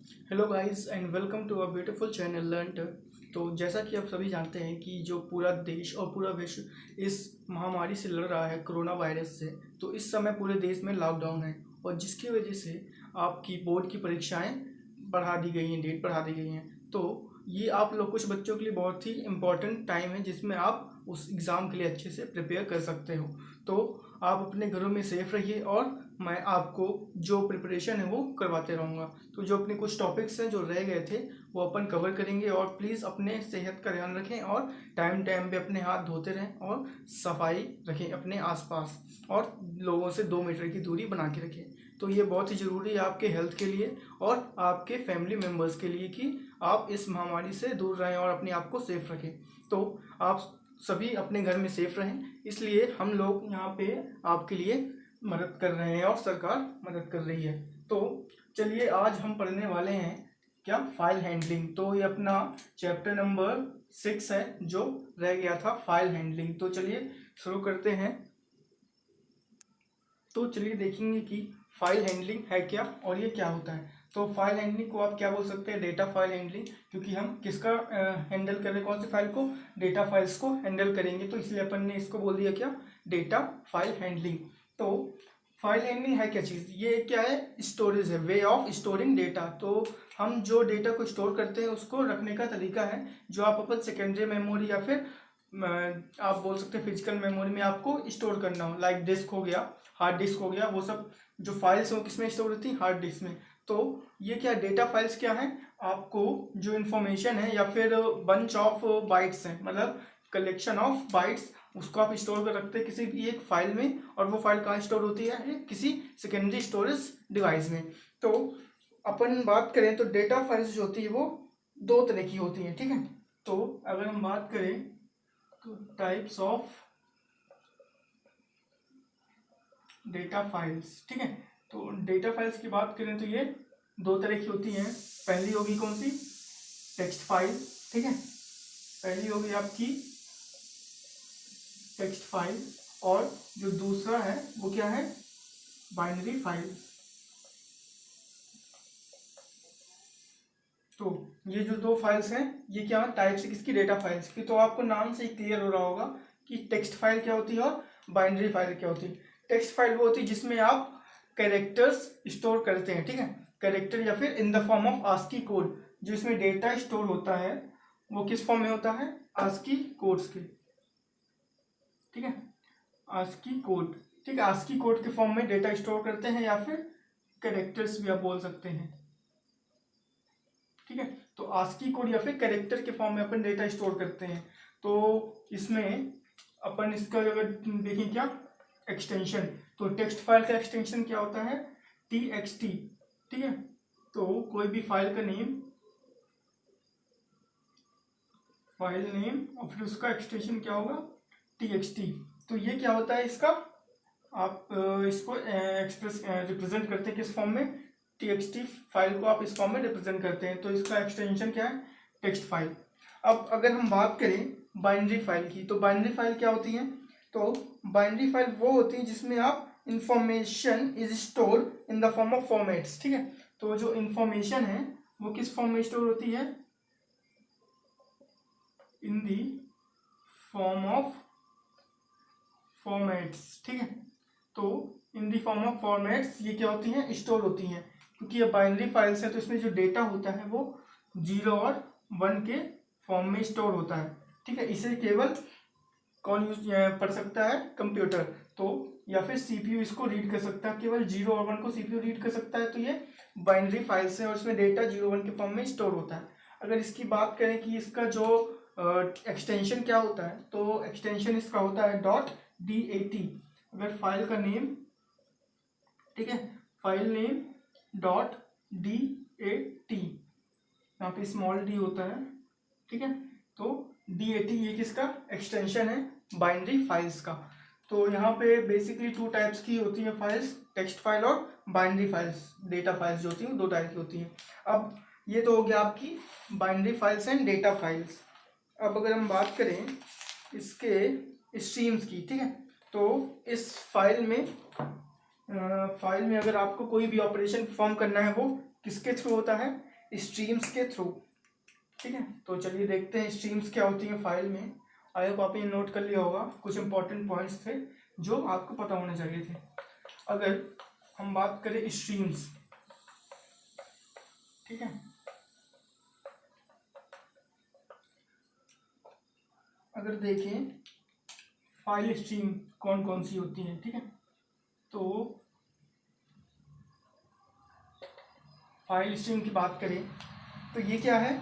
Hello guys and welcome to a beautiful channel Learnt. तो जैसा कि आप सभी जानते हैं कि जो पूरा देश और पूरा विश्व इस महामारी से लड़ रहा है, कोरोना वायरस से। तो इस समय पूरे देश में लॉकडाउन है और जिसकी वजह से आपकी बोर्ड की परीक्षाएं बढ़ा दी गई हैं, डेट बढ़ा दी गई हैं। तो ये आप लोग कुछ बच्चों के लिए बहुत ही इम्पोर्टेंट टाइम है जिसमें आप उस एग्ज़ाम के लिए अच्छे से प्रिपेयर कर सकते हो। तो आप अपने घरों में सेफ रहिए और मैं आपको जो प्रिपरेशन है वो करवाते रहूँगा। तो जो अपने कुछ टॉपिक्स हैं जो रह गए थे वो अपन कवर करेंगे और प्लीज़ अपने सेहत का ध्यान रखें और टाइम टाइम पे अपने हाथ धोते रहें और सफाई रखें अपने आसपास और लोगों से 2 मीटर की दूरी बना के रखें। तो ये बहुत ही ज़रूरी है आपके हेल्थ के लिए और आपके फैमिली मेम्बर्स के लिए कि आप इस महामारी से दूर रहें और अपने आप को सेफ रखें। तो आप सभी अपने घर में सेफ रहें, इसलिए हम लोग यहाँ पे आपके लिए मदद कर रहे हैं और सरकार मदद कर रही है। तो चलिए आज हम पढ़ने वाले हैं क्या, फाइल हैंडलिंग। तो ये अपना चैप्टर नंबर 6 है जो रह गया था, फाइल हैंडलिंग। तो चलिए शुरू करते हैं। तो चलिए देखेंगे कि फाइल हैंडलिंग है क्या और ये क्या होता है। तो फाइल हैंडलिंग को आप क्या बोल सकते हैं, डेटा फाइल हैंडलिंग, क्योंकि हम किसका हैंडल कर रहे हैं, कौन सी फाइल को, डेटा फाइल्स को हैंडल करेंगे। तो इसलिए अपन ने इसको बोल दिया क्या, डेटा फाइल हैंडलिंग। तो फाइल हैंडलिंग है क्या चीज़, ये क्या है, स्टोरेज है, वे ऑफ स्टोरिंग डेटा। तो हम जो डेटा को स्टोर करते हैं उसको रखने का तरीका है जो आप अपन सेकेंडरी मेमोरी या फिर आप बोल सकते हैं फिजिकल मेमोरी में आपको स्टोर करना हो, लाइक डिस्क हो गया, हार्ड डिस्क हो गया, वो सब जो फाइल्स हो किसमें स्टोर होती हैं, हार्ड डिस्क में। तो ये क्या डेटा फाइल्स क्या है, आपको जो इन्फॉर्मेशन है या फिर बंच ऑफ बाइट्स है, मतलब कलेक्शन ऑफ बाइट्स, उसको आप स्टोर कर रखते हैं किसी भी एक फाइल में। और वो फाइल कहाँ स्टोर होती है, किसी सेकेंडरी स्टोरेज डिवाइस में। तो अपन बात करें तो डेटा फाइल्स जो होती है वो दो तरह की होती हैं, ठीक है। तो अगर हम बात करें तो टाइप्स ऑफ डेटा फाइल्स, ठीक है। तो डेटा फाइल्स की बात करें तो ये दो तरह की होती हैं। पहली होगी कौन सी, टेक्स्ट फाइल, ठीक है, पहली होगी आपकी टेक्स्ट फाइल। और जो दूसरा है वो क्या है, बाइनरी फाइल। तो ये जो दो फाइल्स हैं ये क्या टाइप्स है किसकी, डेटा फाइल्स की। तो आपको नाम से ही क्लियर हो रहा होगा कि टेक्स्ट फाइल क्या होती है और बाइनरी फाइल क्या होती है। टेक्स्ट फाइल वो होती है जिसमें आप कैरेक्टर्स स्टोर करते हैं, ठीक है, कैरेक्टर या फिर in the form of ASCII code. जो इसमें डेटा स्टोर होता है वो किस फॉर्म में होता है, आस्की कोड्स के, ठीक है, आस्की कोड, ठीक है, आस्की कोड के फॉर्म में डेटा स्टोर करते हैं या फिर कैरेक्टर्स भी आप बोल सकते हैं, ठीक है। तो आस्की कोड या फिर कैरेक्टर के फॉर्म में अपन डेटा स्टोर करते हैं। तो इसमें अपन इसका अगर देखें क्या एक्सटेंशन, तो टेक्स्ट फाइल का एक्सटेंशन क्या होता है, TXT, ठीक है। तो कोई भी फाइल का नेम, फाइल नेम और फिर उसका एक्सटेंशन क्या होगा, TXT। तो ये क्या होता है इसका, आप इसको एक्सप्रेस रिप्रेजेंट करते हैं किस फॉर्म में, TXT फाइल को आप इस फॉर्म में रिप्रेजेंट करते हैं। तो इसका एक्सटेंशन क्या है, टेक्स्ट फाइल। अब अगर हम बात करें बाइनरी फाइल की, तो बाइनरी फाइल क्या होती है, तो बाइनरी फाइल वो होती है जिसमें आप information is store in the form of formats, ठीक है। तो जो इंफॉर्मेशन है वो किस फॉर्म में स्टोर होती है, इन दी फॉर्म ऑफ फॉर्मेट्स, ठीक है। तो इन दी फॉर्म ऑफ फॉर्मेट्स ये क्या होती हैं, स्टोर होती हैं। क्योंकि ये बाइनरी फाइल्स है तो इसमें जो डेटा होता है वो 0 और 1 के फॉर्म में स्टोर होता है, ठीक है। इसे केवल कौन यूज पढ़ सकता है, कंप्यूटर, तो या फिर CPU इसको रीड कर सकता है, केवल 0 और 1 को CPU रीड कर सकता है। तो ये बाइनरी फाइल्स है और इसमें डेटा 0 1 के फॉर्म में स्टोर होता है। अगर इसकी बात करें कि इसका जो एक्सटेंशन क्या होता है, तो एक्सटेंशन इसका होता है .dat। अगर फाइल का नेम, ठीक है, फाइल नेम .dat, यहाँ पे स्मॉल d होता है, ठीक है। तो DAT ये किसका एक्सटेंशन है, बाइनरी फाइल्स का। तो यहाँ पे बेसिकली 2 टाइप्स की होती है फाइल्स, टेक्स्ट फाइल और बाइनरी फाइल्स। डेटा फाइल्स जो होती हैं 2 टाइप की होती हैं। अब ये तो हो गया आपकी binary files and data files. अब अगर हम बात करें इसके स्ट्रीम्स की, ठीक है, तो इस फाइल में अगर आपको कोई भी ऑपरेशन परफॉर्म करना है वो किसके थ्रू होता है, स्ट्रीम्स के थ्रू। ठीक है, तो चलिए देखते हैं स्ट्रीम्स क्या होती हैं फाइल में। आई होप आपने नोट कर लिया होगा, कुछ इंपॉर्टेंट पॉइंट्स थे जो आपको पता होने चाहिए थे। अगर हम बात करें स्ट्रीम्स, ठीक है, अगर देखें फाइल स्ट्रीम कौन कौन सी होती हैं, ठीक है, तो फाइल स्ट्रीम की बात करें तो ये क्या है,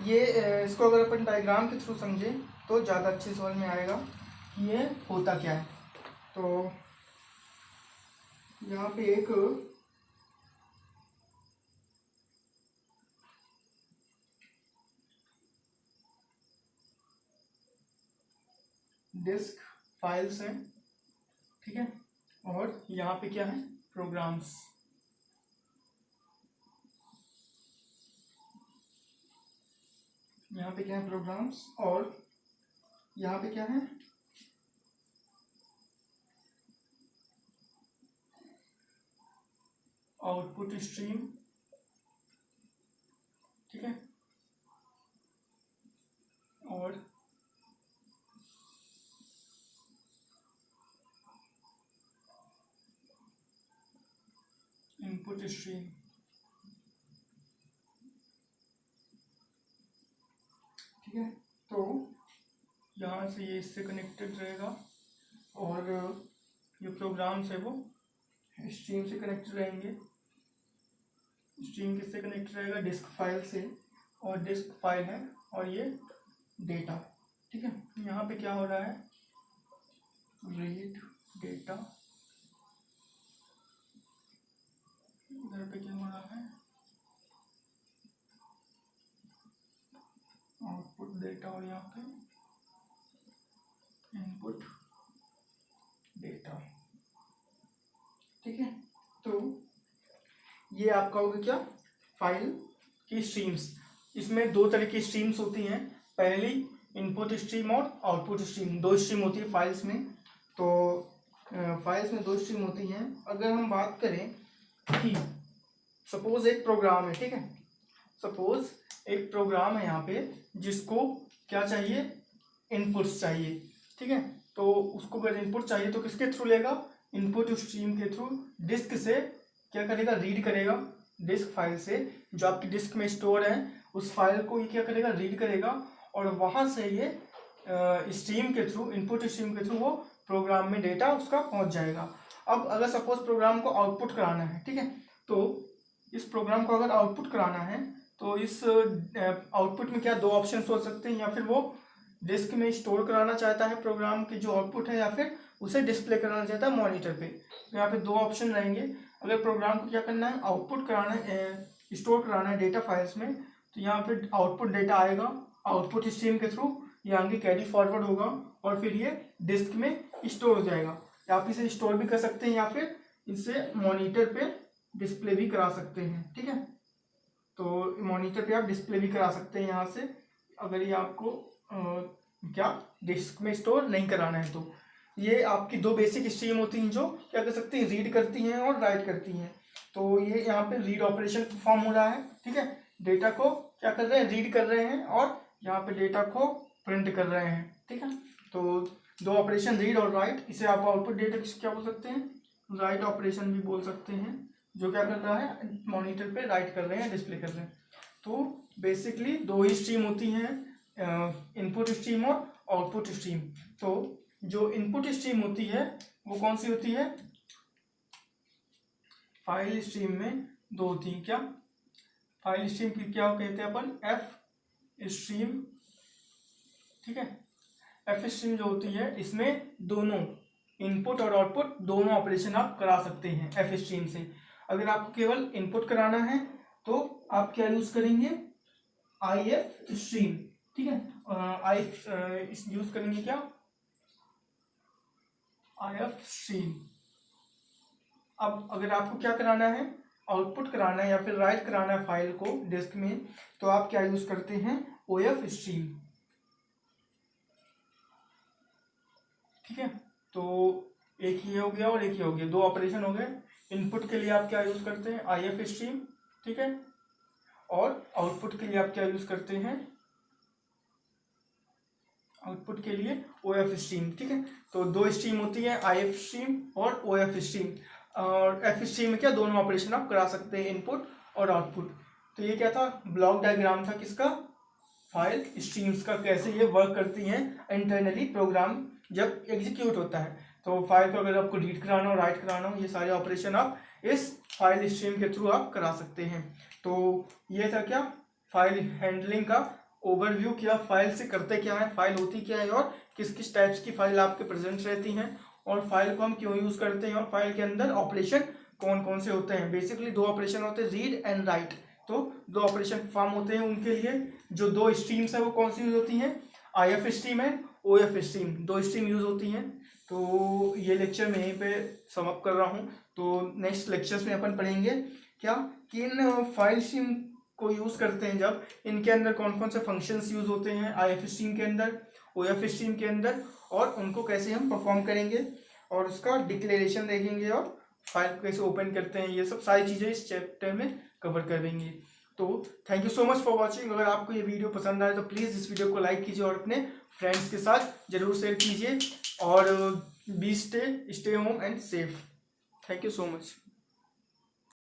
ये इसको अगर अपन डायग्राम के थ्रू समझें तो ज़्यादा अच्छे समझ में आएगा कि ये होता क्या है। तो यहाँ पे एक डिस्क फाइल्स हैं, ठीक है, और यहाँ पे क्या है, प्रोग्राम्स। यहाँ पे क्या है, प्रोग्राम्स, और यहाँ पे क्या है, आउटपुट स्ट्रीम, ठीक है, और इनपुट स्ट्रीम। ठीक है, तो यहाँ से ये इससे कनेक्टेड रहेगा और ये प्रोग्राम्स है वो स्ट्रीम से कनेक्टेड रहेंगे। स्ट्रीम किससे कनेक्टेड रहेगा, डिस्क फाइल से, और डिस्क फाइल है और ये डेटा। ठीक है, यहाँ पे क्या हो रहा है, रीड डेटा, इधर पे क्या हो रहा है, आउटपुट डेटा, और यहाँ पे इनपुट डेटा। ठीक है, तो ये आपका होगा क्या, फाइल की स्ट्रीम्स। इसमें दो तरह की स्ट्रीम्स होती हैं, पहली इनपुट स्ट्रीम और आउटपुट स्ट्रीम, दो स्ट्रीम होती है फाइल्स में। तो फाइल्स में दो स्ट्रीम होती हैं। अगर हम बात करें कि सपोज एक प्रोग्राम है, ठीक है, सपोज एक प्रोग्राम है यहाँ पे जिसको क्या चाहिए, इनपुट्स चाहिए। ठीक है, तो उसको अगर इनपुट चाहिए तो किसके थ्रू लेगा, इनपुट स्ट्रीम के थ्रू डिस्क से क्या करेगा, रीड करेगा डिस्क फाइल से, जो आपकी डिस्क में स्टोर है उस फाइल को ये क्या करेगा, रीड करेगा, और वहां से ये स्ट्रीम के थ्रू, इनपुट स्ट्रीम के थ्रू वो प्रोग्राम में डेटा उसका पहुंच जाएगा। अब अगर सपोज प्रोग्राम को आउटपुट कराना है, ठीक है, तो इस प्रोग्राम को अगर आउटपुट कराना है तो इस आउटपुट में क्या दो ऑप्शन हो सकते हैं, या फिर वो डिस्क में स्टोर कराना चाहता है प्रोग्राम की जो आउटपुट है, या फिर उसे डिस्प्ले कराना चाहता है मॉनिटर पे। तो यहाँ पे दो ऑप्शन रहेंगे। अगर प्रोग्राम को क्या करना है, आउटपुट कराना है, स्टोर कराना है डेटा फाइल्स में, तो यहाँ पे आउटपुट डेटा आएगा आउटपुट स्ट्रीम के थ्रू, ये आगे कैरी फॉरवर्ड होगा और फिर ये डिस्क में स्टोर हो जाएगा। आप इसे स्टोर भी कर सकते हैं या फिर इसे मॉनिटर पे डिस्प्ले भी करा सकते हैं। ठीक है, तो मॉनिटर पे आप डिस्प्ले भी करा सकते हैं यहाँ से, अगर ये आपको क्या डिस्क में स्टोर नहीं कराना है तो। ये आपकी दो बेसिक स्ट्रीम होती हैं जो क्या कर सकती हैं, रीड करती हैं और राइट करती हैं। तो ये यहाँ पे रीड ऑपरेशन परफॉर्म हो रहा है। ठीक है, डेटा को क्या कर रहे हैं, रीड कर रहे हैं, और यहाँ पे डेटा को प्रिंट कर रहे हैं। ठीक है, तो दो ऑपरेशन, रीड और राइट, इसे आप आउटपुट डेटा क्या बोल सकते हैं, राइट ऑपरेशन भी बोल सकते हैं, जो क्या कर रहा है, मॉनिटर पे राइट कर रहे हैं, डिस्प्ले कर रहे हैं। तो बेसिकली दो ही स्ट्रीम होती हैं, इनपुट स्ट्रीम और आउटपुट स्ट्रीम। तो जो इनपुट स्ट्रीम होती है वो कौन सी होती है, फाइल स्ट्रीम में दो होती है। क्या, फाइल स्ट्रीम की क्या कहते हैं अपन, एफ स्ट्रीम। ठीक है, एफ स्ट्रीम जो होती है इसमें दोनों इनपुट और आउटपुट दोनों ऑपरेशन आप करा सकते हैं एफ स्ट्रीम से। अगर आपको केवल इनपुट कराना है तो आप क्या यूज करेंगे, आई एफ स्ट्रीम। ठीक है, आई यूज करेंगे क्या, आई एफ स्ट्रीम। अब अगर आपको क्या कराना है, आउटपुट कराना है या फिर राइट कराना है फाइल को डिस्क में, तो आप क्या यूज करते हैं, ओ एफ स्ट्रीम। ठीक है, तो एक ही हो गया और एक ही हो गया, दो ऑपरेशन हो गए। इनपुट के लिए आप क्या यूज करते हैं, आई एफ स्ट्रीम। ठीक है, और आउटपुट के लिए आप क्या यूज़ करते हैं, आउटपुट के लिए OF स्ट्रीम। ठीक है, तो दो स्ट्रीम होती है, IF स्ट्रीम और OF स्ट्रीम। और F स्ट्रीम में क्या दोनों ऑपरेशन आप करा सकते हैं, इनपुट और आउटपुट। तो ये क्या था, ब्लॉक डायग्राम था किसका, फाइल स्ट्रीम्स का, कैसे ये वर्क करती हैं इंटरनली प्रोग्राम जब एग्जीक्यूट होता है। तो फाइल को अगर आपको रीड कराना हो, राइट कराना हो, ये सारे ऑपरेशन आप इस फाइल स्ट्रीम के थ्रू आप करा सकते हैं। तो ये था क्या, फाइल हैंडलिंग का ओवरव्यू किया, फाइल से करते क्या है, फाइल होती क्या है और किस किस टाइप्स की फाइल आपके प्रेजेंट रहती हैं, और फाइल को हम क्यों यूज़ करते हैं, और फाइल के अंदर ऑपरेशन कौन कौन से होते हैं। बेसिकली दो ऑपरेशन होते हैं, रीड एंड राइट। तो दो ऑपरेशन परफॉर्म होते हैं, उनके लिए जो दो स्ट्रीम्स है वो कौन सी यूज होती हैं, IF स्ट्रीम है, OF स्ट्रीम, दो स्ट्रीम यूज होती हैं। तो ये लेक्चर मैं यहीं पे समाप्त कर रहा हूँ। तो नेक्स्ट लेक्चर्स में अपन पढ़ेंगे क्या कि इन फाइल स्ट्रीम को यूज़ करते हैं जब, इनके अंदर कौन कौन से फंक्शंस यूज़ होते हैं IF स्ट्रीम के अंदर, OF स्ट्रीम के अंदर, और उनको कैसे हम परफॉर्म करेंगे, और उसका डिक्लेरेशन देखेंगे, और फाइल को कैसे ओपन करते हैं। ये सब सारी चीज़ें इस चैप्टर में कवर करेंगे। तो thank you so much for watching. अगर आपको ये वीडियो पसंद आए तो प्लीज़ इस वीडियो को लाइक कीजिए और अपने फ्रेंड्स के साथ जरूर शेयर कीजिए, और be stay home and safe. Thank you so much.